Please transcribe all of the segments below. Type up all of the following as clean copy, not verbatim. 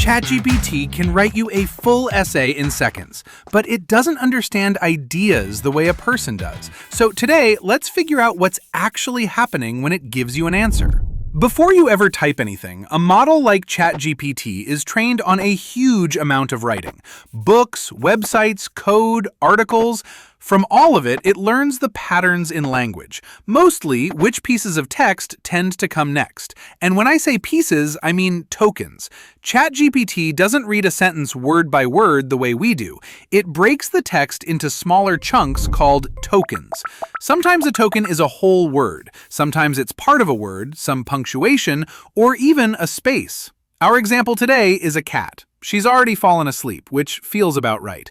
ChatGPT can write you a full essay in seconds, but it doesn't understand ideas the way a person does. So today, let's figure out what's actually happening when it gives you an answer. Before you ever type anything, a model like ChatGPT is trained on a huge amount of writing. Books, websites, code, articles. From all of it, it learns the patterns in language, mostly which pieces of text tend to come next. And when I say pieces, I mean tokens. ChatGPT doesn't read a sentence word by word the way we do. It breaks the text into smaller chunks called tokens. Sometimes a token is a whole word. Sometimes it's part of a word, some punctuation, or even a space. Our example today is a cat. She's already fallen asleep, which feels about right.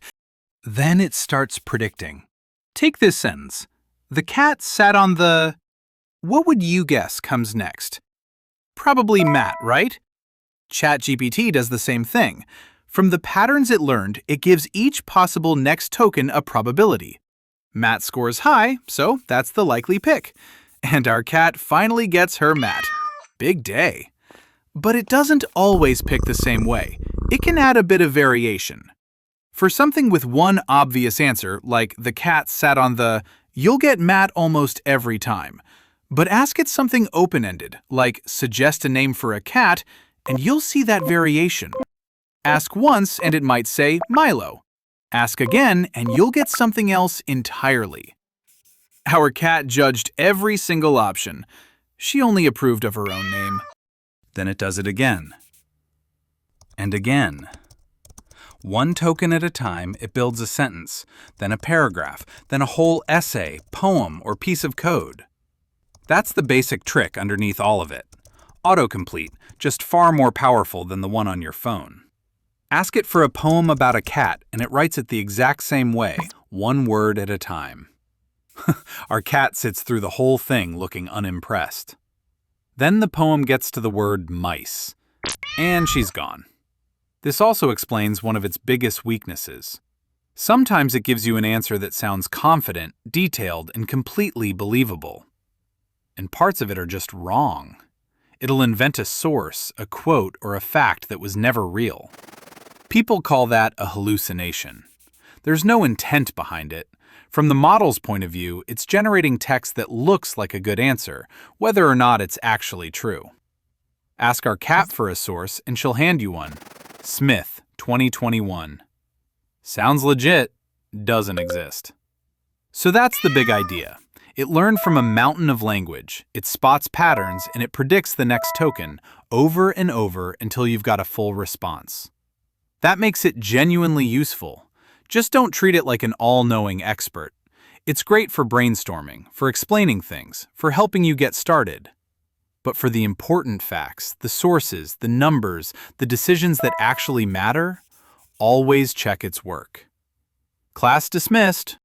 Then it starts predicting. Take this sentence. The cat sat on the... What would you guess comes next? Probably Matt, right? ChatGPT does the same thing. From the patterns it learned, it gives each possible next token a probability. Matt scores high, so that's the likely pick. And our cat finally gets her Matt. Big day. But it doesn't always pick the same way. It can add a bit of variation. For something with one obvious answer, like the cat sat on the, you'll get Matt almost every time. But ask it something open-ended, like suggest a name for a cat, and you'll see that variation. Ask once and it might say Milo. Ask again and you'll get something else entirely. Our cat judged every single option. She only approved of her own name. Then it does it again. And again. One token at a time, it builds a sentence, then a paragraph, then a whole essay, poem, or piece of code. That's the basic trick underneath all of it. Autocomplete, just far more powerful than the one on your phone. Ask it for a poem about a cat, and it writes it the exact same way, one word at a time. Our cat sits through the whole thing looking unimpressed. Then the poem gets to the word mice, and she's gone. This also explains one of its biggest weaknesses. Sometimes it gives you an answer that sounds confident, detailed, and completely believable. And parts of it are just wrong. It'll invent a source, a quote, or a fact that was never real. People call that a hallucination. There's no intent behind it. From the model's point of view, it's generating text that looks like a good answer, whether or not it's actually true. Ask our cat for a source, and she'll hand you one. Smith, 2021. Sounds legit, doesn't exist. So that's the big idea. It learned from a mountain of language, it spots patterns, and it predicts the next token over and over until you've got a full response. That makes it genuinely useful. Just don't treat it like an all-knowing expert. It's great for brainstorming, for explaining things, for helping you get started. But for the important facts, the sources, the numbers, the decisions that actually matter, always check its work. Class dismissed.